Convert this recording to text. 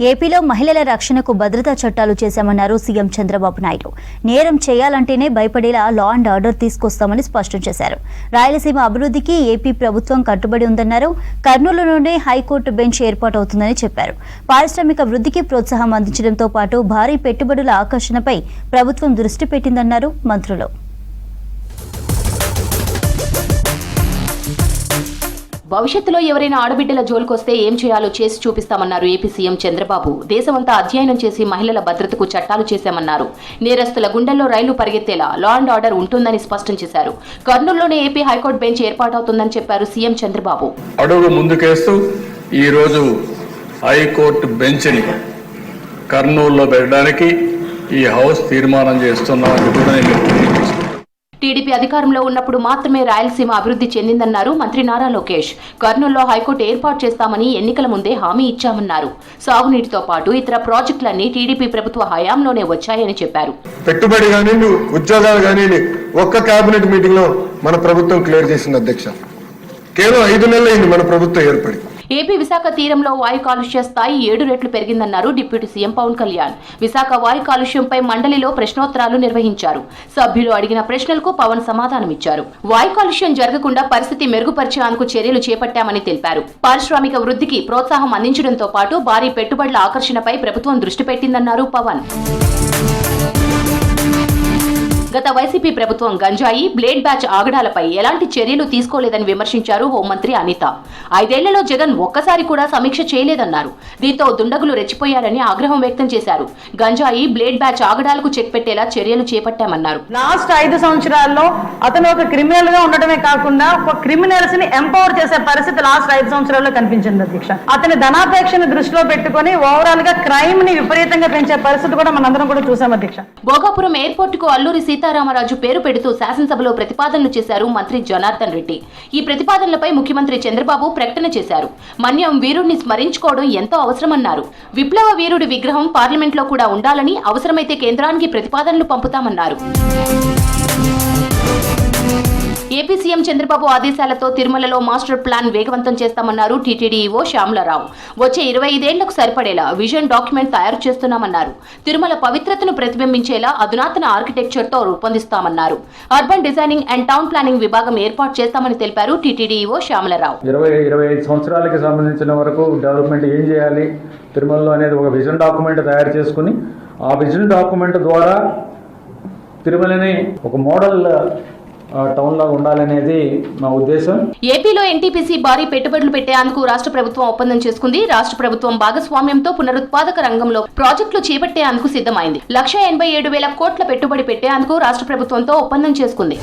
ఏపీలో మహిళల రక్షణకు భద్రతా చట్టాలు చేశామన్నారు సీఎం చంద్రబాబు నాయుడు. నేరం చేయాలంటేనే భయపడేలా లా అండ్ ఆర్డర్ తీసుకొస్తామని స్పష్టం చేశారు. రాయలసీమ అభివృద్ధికి ఏపీ ప్రభుత్వం కట్టుబడి ఉందన్నారు. కర్నూలులోనే హైకోర్టు బెంచ్ ఏర్పాటవుతుందని చెప్పారు. పారిశ్రామిక వృద్ధికి ప్రోత్సాహం అందించడంతో పాటు భారీ పెట్టుబడుల ఆకర్షణపై ప్రభుత్వం దృష్టి పెట్టిందన్నారు మంత్రులు. భవిష్యత్తులో ఎవరైనా ఆడబిడ్డల జోలికొస్తే ఏం చేయాలో చేసి చూపిస్తామన్నారు ఏపీ సీఎం చంద్రబాబు. దేశమంతా అధ్యయనం చేసి మహిళల భద్రతకు చట్టాలు చేశామన్నారు. నేరస్తుల గుండెల్లో రైలు పరిగెత్తేలా లా అండ్ ఆర్డర్ ఉంటుందని స్పష్టం చేశారు. కర్నూలులోనే ఏపీ హైకోర్టు బెంచ్ ఏర్పాటవుతుందని చెప్పారు సీఎం చంద్రబాబు. అడుగు ముందుకేస్తూ ఈ రోజు హైకోర్టు బెంచ్ ని కర్నూలులో పెట్టడానికి ఈ హౌస్ తీర్మానం చేస్తున్నామని కూడా నేను టీడీపీ అధికారంలో ఉన్నప్పుడు మాత్రమే రాయలసీమ అభివృద్ధి చెందిందన్నారు మంత్రి నారా లోకేష్. కర్నూలులో హైకోర్టు ఏర్పాటు చేస్తామని ఎన్నికల ముందే హామీ ఇచ్చామన్నారు. సాగునీటితో పాటు ఇతర ప్రాజెక్టులన్నీ టీడీపీ ప్రభుత్వ హయాంలోనే వచ్చాయని చెప్పారు. పెట్టుబడి కానీ ఉద్యోగాలు కానీ ఒక్క కేబినెట్ మీటింగ్ లో మన ప్రభుత్వం క్లియర్ చేసింది అధ్యక్ష. కేవలం 5 నెలలు అయింది మన ప్రభుత్వం ఏర్పడి. ఏపీ విశాఖ తీరంలో వాయు కాలుష్య స్థాయి 7 రెట్లు పెరిగిందన్నారు డిప్యూటీ సీఎం పవన్ కళ్యాణ్. విశాఖ వాయు కాలుష్యంపై మండలిలో ప్రశ్నోత్తరాలు నిర్వహించారు. సభ్యులు అడిగిన ప్రశ్నలకు పవన్ సమాధానమిచ్చారు. వాయు కాలుష్యం జరగకుండా పరిస్థితి మెరుగుపరిచేందుకు చర్యలు చేపట్టామని తెలిపారు. పారిశ్రామిక వృద్ధికి ప్రోత్సాహం అందించడంతో పాటు భారీ పెట్టుబడుల ఆకర్షణపై ప్రభుత్వం దృష్టి పెట్టిందన్నారు పవన్. గత వైసీపీ ప్రభుత్వం గంజాయి, బ్లేడ్ బ్యాచ్ ఆగడాలపై ఎలాంటి చర్యలు తీసుకోలేదని విమర్శించారు హోంమంత్రి అనిత. 5 ఏళ్లలో జగన్ ఒక్కసారి కూడా సమీక్ష చేయలేదన్నారు. దీంతో దుండగులు రెచ్చిపోయారని ఆగ్రహం వ్యక్తం చేశారు. గంజాయి, బ్లేడ్ బ్యాచ్ ఆగడాలకు చెక్ పెట్టేలా చర్యలు చేపట్టామన్నారు. లాస్ట్ 5 సంవత్సరాల్లో అతను ఒక క్రిమినల్ గా ఉండటమే కాకుండా ఒక క్రిమినల్స్ ని ఎంపవర్ చేసే పరిస్థితి లాస్ట్ 5 సంవత్సరాల్లో కనిపించింది అధ్యక్ష. అతని ధనాపేక్షను దృష్టిలో పెట్టుకుని ఓవరాల్ గా క్రైమ్ ని విపరీతంగా పెంచే పరిస్థితి కూడా మనందరం కూడా చూసాం అధ్యక్ష. భోగాపురం ఎయిర్పోర్ట్ కు అల్లూరి సీతారామరాజు పేరు పెడుతూ శాసనసభలో ప్రతిపాదనలు చేశారు మంత్రి జనార్దన్ రెడ్డి. ఈ ప్రతిపాదనలపై ముఖ్యమంత్రి చంద్రబాబు ప్రకటన చేశారు. మన్యం వీరుడిని స్మరించుకోవడం ఎంతో అవసరమన్నారు. విప్లవ వీరుడి విగ్రహం పార్లమెంట్లో కూడా ఉండాలని, అవసరమైతే కేంద్రానికి ప్రతిపాదనలు పంపుతామన్నారు. ఏపీ సీఎం చంద్రబాబు ఆదేశాలతో తిరుమలలో మాస్టర్ ప్లాన్ వేగవంతం చేస్తామన్నారు టీటీడీ ఈవో శ్యామలరావు. వచ్చే 25 ఏళ్లకు సరిపడేలా విజన్ డాక్యుమెంట్ తయారు చేస్తున్నామన్నారు. తిరుమల పవిత్రతను ప్రతిబింబించేలా అధునాతన ఆర్కిటెక్చర్ తో రూపొందిస్తామన్నారు. Urban designing and town planning విభాగం ఏర్పాటు చేస్తామని తెలిపారు టీటీడీ ఈవో శ్యామలరావు. 25 సంవత్సరాలకి సంబంధించిన వరకు డెవలప్మెంట్ ఏం చేయాలి తిరుమలలో అనేది ఒక విజన్ డాక్యుమెంట్ తయారు చేసుకుని ఆ విజన్ డాక్యుమెంట్ ద్వారా తిరుమలని ఒక మోడల్ టౌన్ లాగా ఉండాలనేది నా ఉద్దేశం. ఏపీలో ఎన్టీపీసీ భారీ పెట్టుబడులు పెట్టేందుకు రాష్ట్ర ప్రభుత్వం ఒప్పందం చేసుకుంది. రాష్ట్ర ప్రభుత్వం భాగస్వామ్యంతో పునరుత్పాదక రంగంలో ప్రాజెక్టులు చేపట్టేందుకు సిద్ధమైంది. 1,87,000 కోట్ల పెట్టుబడి పెట్టేందుకు రాష్ట్ర ప్రభుత్వంతో ఒప్పందం చేసుకుంది.